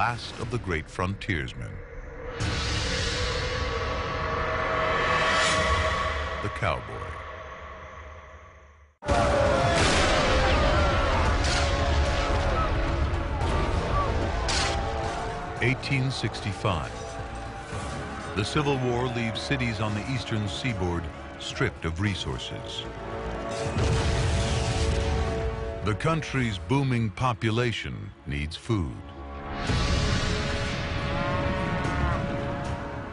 last of the great frontiersmen. The cowboy. (1865). The Civil War leaves cities on the eastern seaboard stripped of resources. The country's booming population needs food.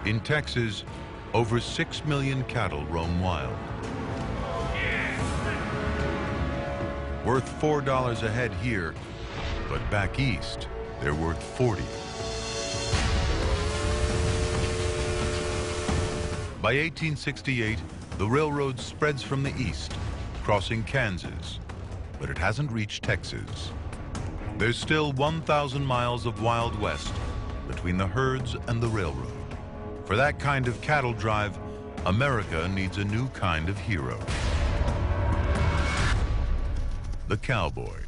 In Texas, over 6 million cattle roam wild. Worth $4 a head here, but back east, they're worth 40. By 1868, the railroad spreads from the east, crossing Kansas, but it hasn't reached Texas. There's still 1,000 miles of Wild West between the herds and the railroad. For that kind of cattle drive, America needs a new kind of hero. The cowboy.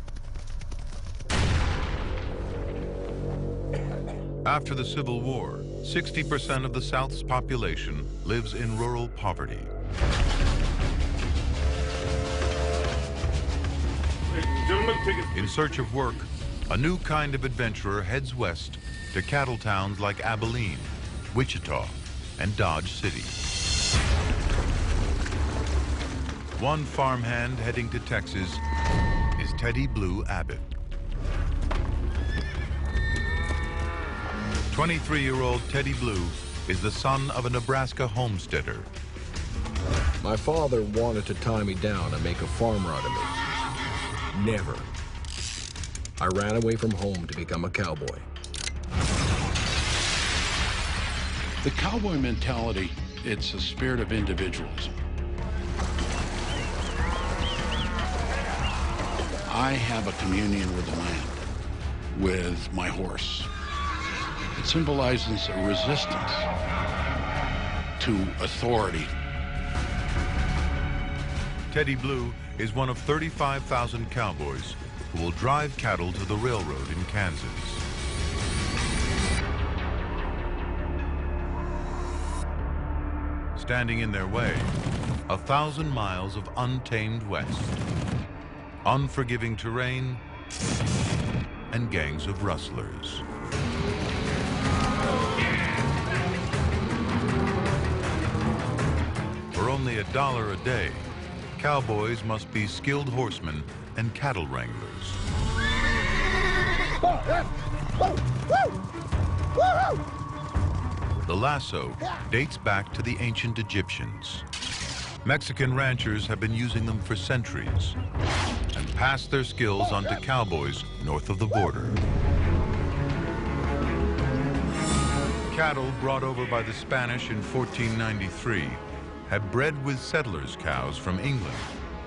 After the Civil War, 60% of the South's population lives in rural poverty. In search of work, a new kind of adventurer heads west to cattle towns like Abilene, Wichita, and Dodge City. One farmhand heading to Texas is Teddy Blue Abbott. 23-year-old Teddy Blue is the son of a Nebraska homesteader. My father wanted to tie me down and make a farmer out of me. Never. I ran away from home to become a cowboy. The cowboy mentality, it's a spirit of individualism. I have a communion with the land, with my horse. It symbolizes a resistance to authority. Teddy Blue is one of 35,000 cowboys who will drive cattle to the railroad in Kansas. Standing in their way, 1,000 miles of untamed West, unforgiving terrain, and gangs of rustlers. For only $1 a day, cowboys must be skilled horsemen and cattle wranglers. The lasso dates back to the ancient Egyptians. Mexican ranchers have been using them for centuries and passed their skills on to cowboys north of the border. Cattle brought over by the Spanish in 1493 had bred with settlers' cows from England,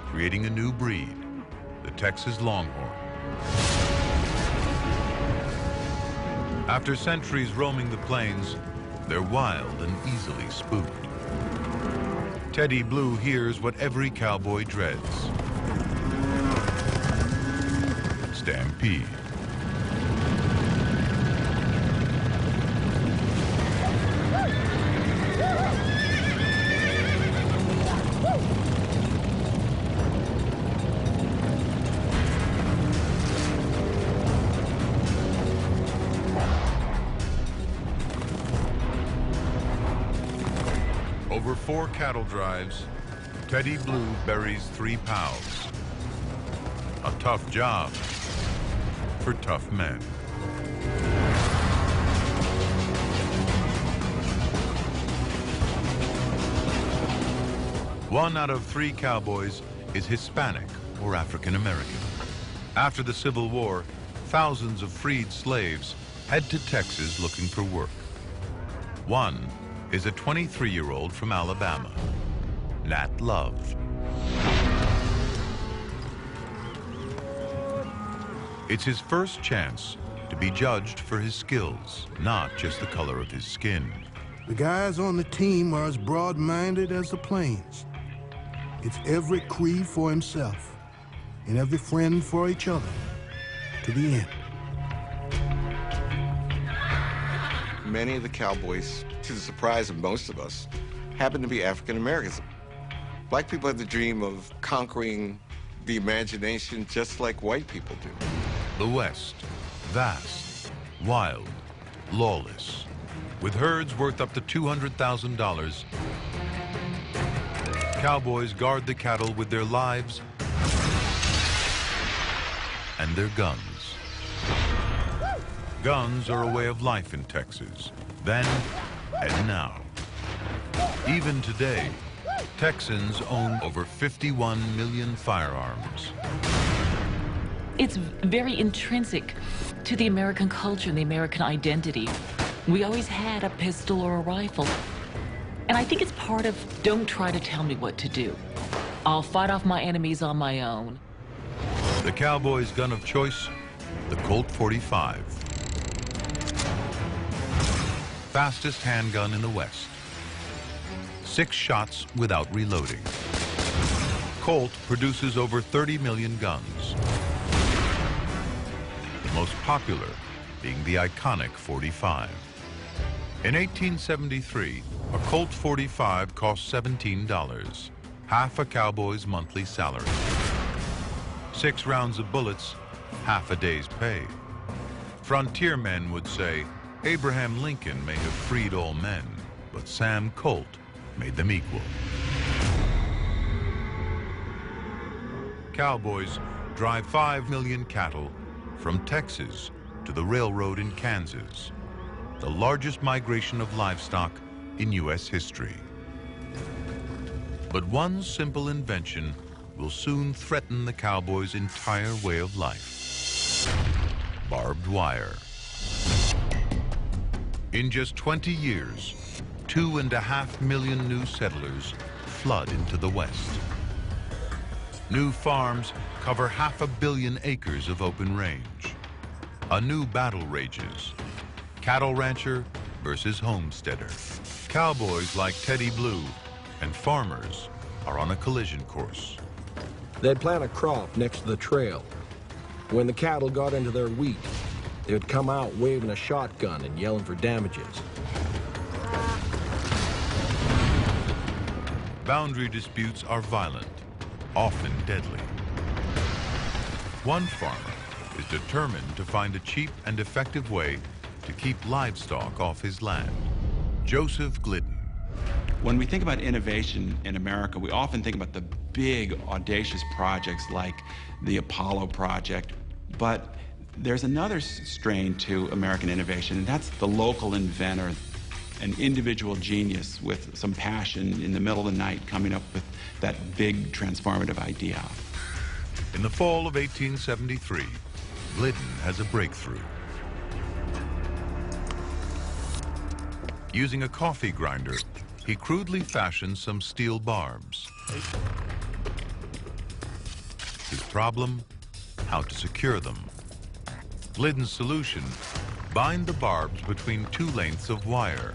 creating a new breed, the Texas Longhorn. After centuries roaming the plains, they're wild and easily spooked. Teddy Blue hears what every cowboy dreads: stampede. Over 4 cattle drives, Teddy Blue buries 3 pals. A tough job for tough men. One out of 3 cowboys is Hispanic or African American. After the Civil War, thousands of freed slaves head to Texas looking for work. One is a 23-year-old from Alabama, Nat Love. It's his first chance to be judged for his skills, not just the color of his skin. The guys on the team are as broad-minded as the plains. It's every creed for himself and every friend for each other, to the end. many of the cowboys, to the surprise of most of us, happen to be African Americans. Black people have the dream of conquering the imagination just like white people do. The West, vast, wild, lawless. With herds worth up to $200,000, cowboys guard the cattle with their lives and their guns. Guns are a way of life in Texas, then and now. Even today, Texans own over 51 million firearms. It's very intrinsic to the American culture and the American identity. We always had a pistol or a rifle. And I think it's part of, don't try to tell me what to do. I'll fight off my enemies on my own. The cowboy's gun of choice, the Colt 45. Fastest handgun in the West. 6 shots without reloading. Colt produces over 30 million guns. The most popular being the iconic 45. In 1873, a Colt 45 cost $17, half a cowboy's monthly salary. 6 rounds of bullets, half a day's pay. Frontiermen would say, Abraham Lincoln may have freed all men, but Sam Colt made them equal. Cowboys drive 5 million cattle from Texas to the railroad in Kansas, the largest migration of livestock in U.S. history. But one simple invention will soon threaten the cowboys' entire way of life: barbed wire. In just 20 years, 2.5 million new settlers flood into the West. New farms cover 500 million acres of open range. A new battle rages: cattle rancher versus homesteader. Cowboys like Teddy Blue and farmers are on a collision course. They'd plant a crop next to the trail. When the cattle got into their wheat, they would come out waving a shotgun and yelling for damages. Boundary disputes are violent, often deadly. One farmer is determined to find a cheap and effective way to keep livestock off his land. Joseph Glidden. When we think about innovation in America, we often think about the big, audacious projects like the Apollo project, but there's another strain to American innovation, and that's the local inventor, an individual genius with some passion in the middle of the night coming up with that big transformative idea. In the fall of 1873, Glidden has a breakthrough. Using a coffee grinder, he crudely fashions some steel barbs. His problem? How to secure them. Glidden's solution: bind the barbs between 2 lengths of wire.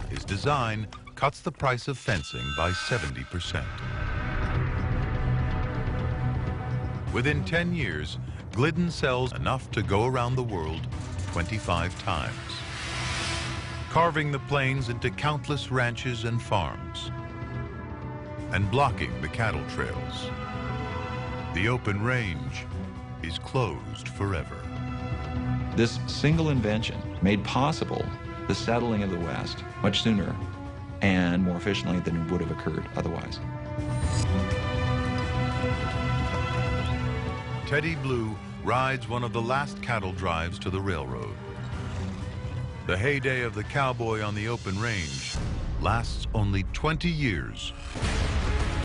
His design cuts the price of fencing by 70%. Within 10 years, Glidden sells enough to go around the world 25 times, carving the plains into countless ranches and farms, and blocking the cattle trails. The open range is closed forever. This single invention made possible the settling of the West much sooner and more efficiently than would have occurred otherwise. Teddy Blue rides one of the last cattle drives to the railroad. The heyday of the cowboy on the open range lasts only 20 years